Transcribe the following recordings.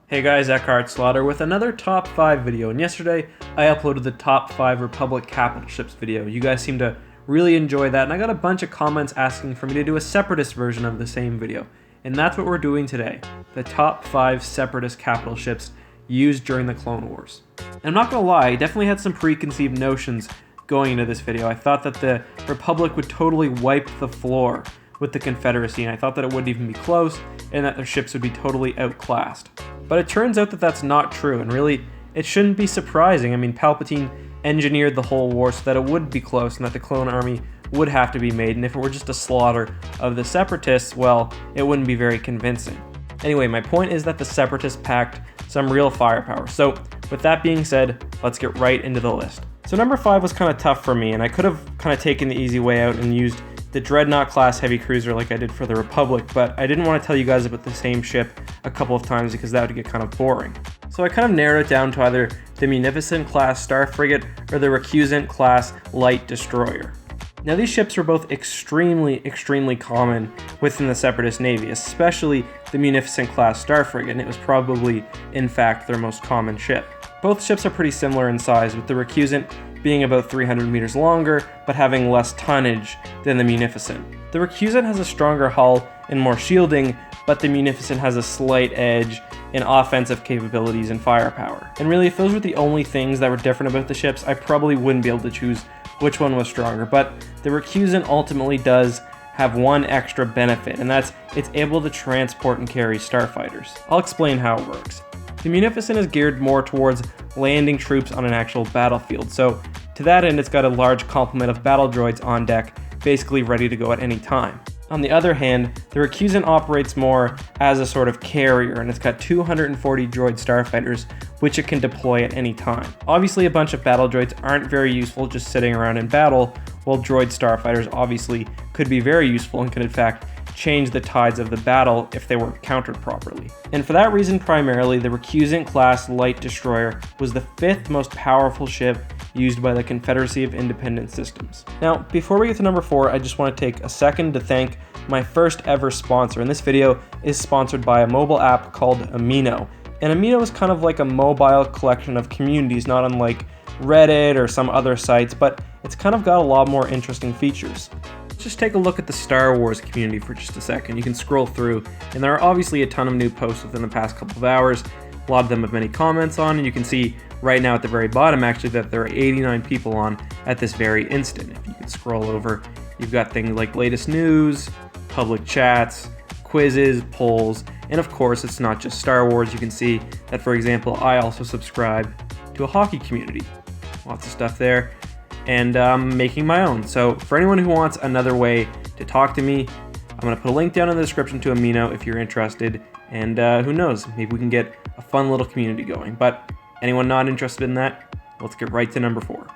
Hey guys, Eckhart Slaughter with another top 5 video, and yesterday I uploaded the top 5 Republic capital ships video. You guys seem to really enjoy that, and I got a bunch of comments asking for me to do a separatist version of the same video. And that's what we're doing today, the top 5 separatist capital ships used during the Clone Wars. And I'm not gonna lie, I definitely had some preconceived notions going into this video. I thought that the Republic would totally wipe the floor with the Confederacy, and I thought that it wouldn't even be close, and that their ships would be totally outclassed. But it turns out that that's not true, and really, it shouldn't be surprising. I mean, Palpatine engineered the whole war so that it would be close and that the clone army would have to be made, and if it were just a slaughter of the Separatists, well, it wouldn't be very convincing. Anyway, my point is that the Separatists packed some real firepower. So, with that being said, let's get right into the list. So number 5 was kind of tough for me, and I could have kind of taken the easy way out and used the Dreadnought class heavy cruiser like I did for the Republic, but I didn't want to tell you guys about the same ship a couple of times because that would get kind of boring. So I kind of narrowed it down to either the Munificent class star frigate or the Recusant class light destroyer. Now these ships were both extremely common within the Separatist Navy, especially the Munificent class star frigate, and it was probably, in fact, their most common ship. Both ships are pretty similar in size, with the Recusant being about 300 meters longer, but having less tonnage than the Munificent. The Recusant has a stronger hull and more shielding, but the Munificent has a slight edge in offensive capabilities and firepower. And really, if those were the only things that were different about the ships, I probably wouldn't be able to choose which one was stronger, but the Recusant ultimately does have one extra benefit, and that's it's able to transport and carry starfighters. I'll explain how it works. The Munificent is geared more towards landing troops on an actual battlefield, so to that end it's got a large complement of battle droids on deck, basically ready to go at any time. On the other hand, the Recusant operates more as a sort of carrier, and it's got 240 droid starfighters, which it can deploy at any time. Obviously, a bunch of battle droids aren't very useful just sitting around in battle, while droid starfighters obviously could be very useful and can in fact change the tides of the battle if they weren't countered properly. And for that reason primarily, the Recusant class light destroyer was the 5th most powerful ship used by the Confederacy of Independent Systems. Now, before we get to number 4, I just want to take a second to thank my first ever sponsor, and this video is sponsored by a mobile app called Amino. And Amino is kind of like a mobile collection of communities, not unlike Reddit or some other sites, but it's kind of got a lot more interesting features. Let's just take a look at the Star Wars community for just a second. You can scroll through, and there are obviously a ton of new posts within the past couple of hours. A lot of them have many comments on, and you can see right now at the very bottom actually that there are 89 people on at this very instant. If you can scroll over, you've got things like latest news, public chats, quizzes, polls, and of course it's not just Star Wars. You can see that, for example, I also subscribe to a hockey community. Lots of stuff there, and I'm making my own. So for anyone who wants another way to talk to me, I'm going to put a link down in the description to Amino if you're interested, and who knows, maybe we can get a fun little community going. But anyone not interested in that, let's get right to number 4.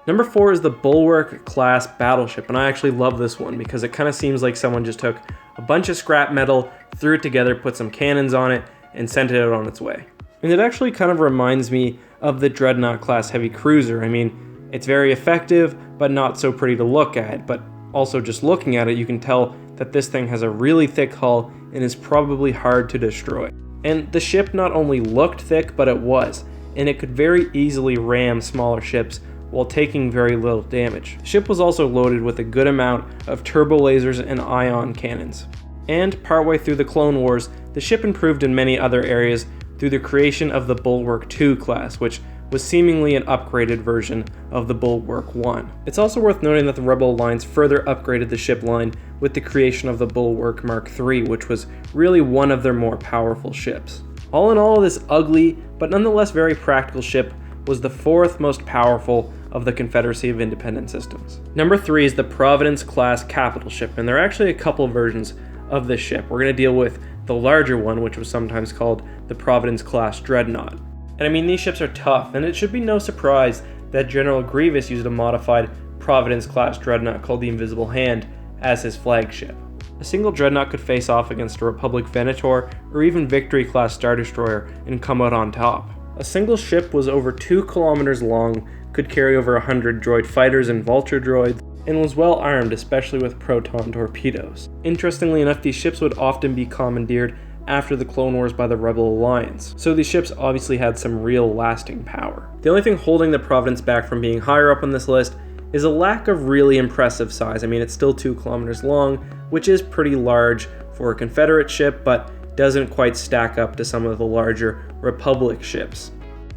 Number 4 is the Bulwark class battleship, and I actually love this one because it kind of seems like someone just took a bunch of scrap metal, threw it together, put some cannons on it, and sent it out on its way. And it actually kind of reminds me of the Dreadnought class heavy cruiser. I mean, it's very effective, but not so pretty to look at, but also just looking at it, you can tell that this thing has a really thick hull and is probably hard to destroy. And the ship not only looked thick, but it was, and it could very easily ram smaller ships while taking very little damage. The ship was also loaded with a good amount of turbo lasers and ion cannons. And partway through the Clone Wars, the ship improved in many other areas through the creation of the Bulwark II class, which was seemingly an upgraded version of the Bulwark 1. It's also worth noting that the Rebel Alliance further upgraded the ship line with the creation of the Bulwark Mark III, which was really one of their more powerful ships. All in all, this ugly, but nonetheless very practical ship was the 4th most powerful of the Confederacy of Independent Systems. Number 3 is the Providence class capital ship, and there are actually a couple versions of this ship. We're going to deal with the larger one, which was sometimes called the Providence class Dreadnought. And I mean, these ships are tough, and it should be no surprise that General Grievous used a modified Providence class Dreadnought called the Invisible Hand as his flagship. A single Dreadnought could face off against a Republic Venator or even Victory class Star Destroyer and come out on top. A single ship was over 2 kilometers long, could carry over 100 droid fighters and vulture droids, and was well armed, especially with proton torpedoes. Interestingly enough, these ships would often be commandeered after the Clone Wars by the Rebel Alliance, so these ships obviously had some real lasting power. The only thing holding the Providence back from being higher up on this list is a lack of really impressive size. I mean, it's still 2 kilometers long, which is pretty large for a Confederate ship, but doesn't quite stack up to some of the larger Republic ships.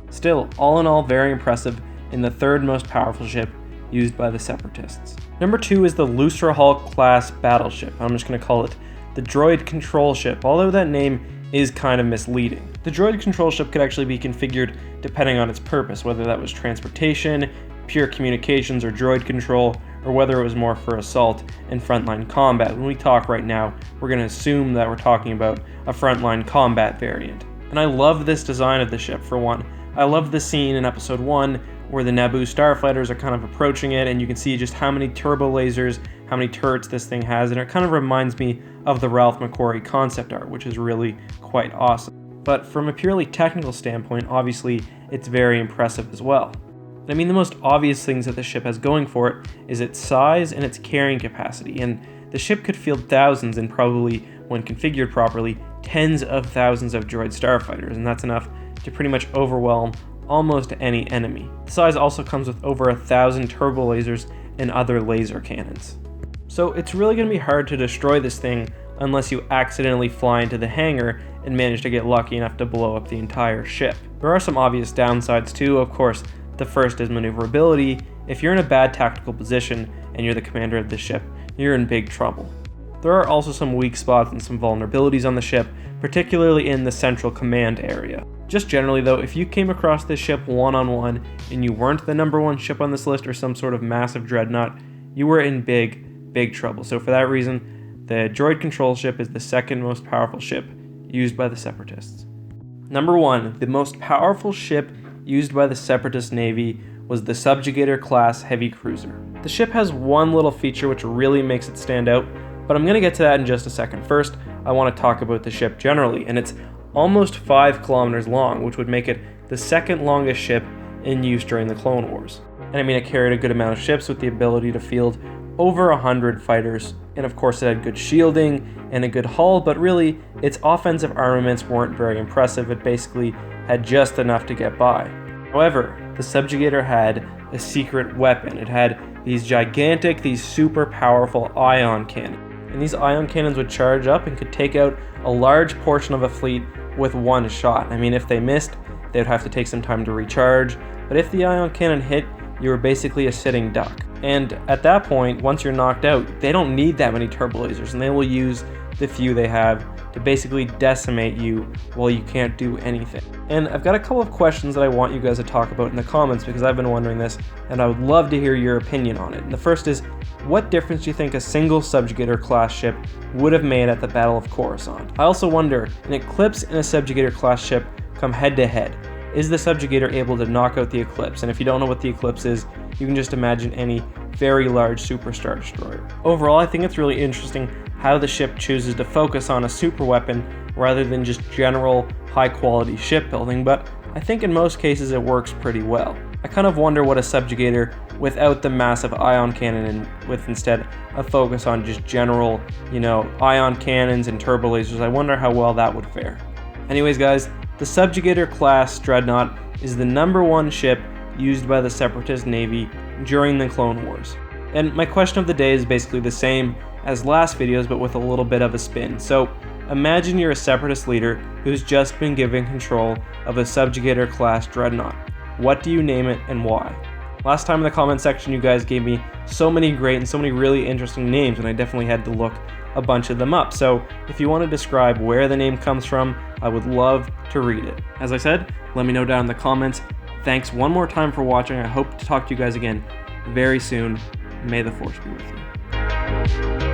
Still, all in all, very impressive, and the 3rd most powerful ship used by the Separatists. Number 2 is the Lustra Hall class battleship. I'm just going to call it the Droid Control Ship, although that name is kind of misleading. The Droid Control Ship could actually be configured depending on its purpose, whether that was transportation, pure communications, or droid control, or whether it was more for assault and frontline combat. When we talk right now, we're going to assume that we're talking about a frontline combat variant. And I love this design of the ship, for one. I love the scene in Episode 1 where the Naboo starfighters are kind of approaching it, and you can see just how many turbo lasers, how many turrets this thing has, and it kind of reminds me of the Ralph McQuarrie concept art, which is really quite awesome. But from a purely technical standpoint, obviously, it's very impressive as well. I mean, the most obvious things that the ship has going for it is its size and its carrying capacity, and the ship could field thousands and probably, when configured properly, tens of thousands of droid starfighters, and that's enough to pretty much overwhelm almost any enemy. The size also comes with over 1,000 turbo lasers and other laser cannons. So it's really going to be hard to destroy this thing unless you accidentally fly into the hangar and manage to get lucky enough to blow up the entire ship. There are some obvious downsides too, of course. The first is maneuverability. If you're in a bad tactical position and you're the commander of the ship, you're in big trouble. There are also some weak spots and some vulnerabilities on the ship, particularly in the central command area. Just generally though, if you came across this ship one-on-one and you weren't the number 1 ship on this list or some sort of massive dreadnought, you were in big trouble. So for that reason, the Droid Control Ship is the 2nd most powerful ship used by the Separatists. Number 1, the most powerful ship used by the Separatist Navy was the Subjugator class heavy cruiser. The ship has one little feature which really makes it stand out, but I'm going to get to that in just a second. First, I want to talk about the ship generally, and it's almost 5 kilometers long, which would make it the 2nd longest ship in use during the Clone Wars. And I mean, it carried a good amount of ships with the ability to field over 100 fighters, and of course it had good shielding and a good hull, but really, its offensive armaments weren't very impressive. It basically had just enough to get by. However, the Subjugator had a secret weapon. It had these super powerful ion cannons. And these ion cannons would charge up and could take out a large portion of a fleet with one shot. I mean, if they missed, they would have to take some time to recharge, but if the ion cannon hit, you were basically a sitting duck. And at that point, once you're knocked out, they don't need that many turbo lasers, and they will use the few they have to basically decimate you while you can't do anything. And I've got a couple of questions that I want you guys to talk about in the comments because I've been wondering this, and I would love to hear your opinion on it. And the first is, what difference do you think a single Subjugator class ship would have made at the Battle of Coruscant? I also wonder, an Eclipse and a Subjugator class ship come head to head. Is the Subjugator able to knock out the Eclipse? And if you don't know what the Eclipse is, you can just imagine any very large superstar destroyer. Overall, I think it's really interesting how the ship chooses to focus on a super weapon rather than just general high-quality shipbuilding, but I think in most cases it works pretty well. I kind of wonder what a Subjugator without the massive ion cannon and with instead a focus on just general, ion cannons and turbo lasers, I wonder how well that would fare. Anyways guys, the Subjugator class dreadnought is the number 1 ship used by the Separatist Navy during the Clone Wars. And my question of the day is basically the same as last videos, but with a little bit of a spin. So imagine you're a Separatist leader who's just been given control of a Subjugator class dreadnought. What do you name it and why? Last time in the comment section you guys gave me so many great and so many really interesting names, and I definitely had to look a bunch of them up. So if you want to describe where the name comes from, I would love to read it. As I said, let me know down in the comments. Thanks one more time for watching. I hope to talk to you guys again very soon. May the Force be with you.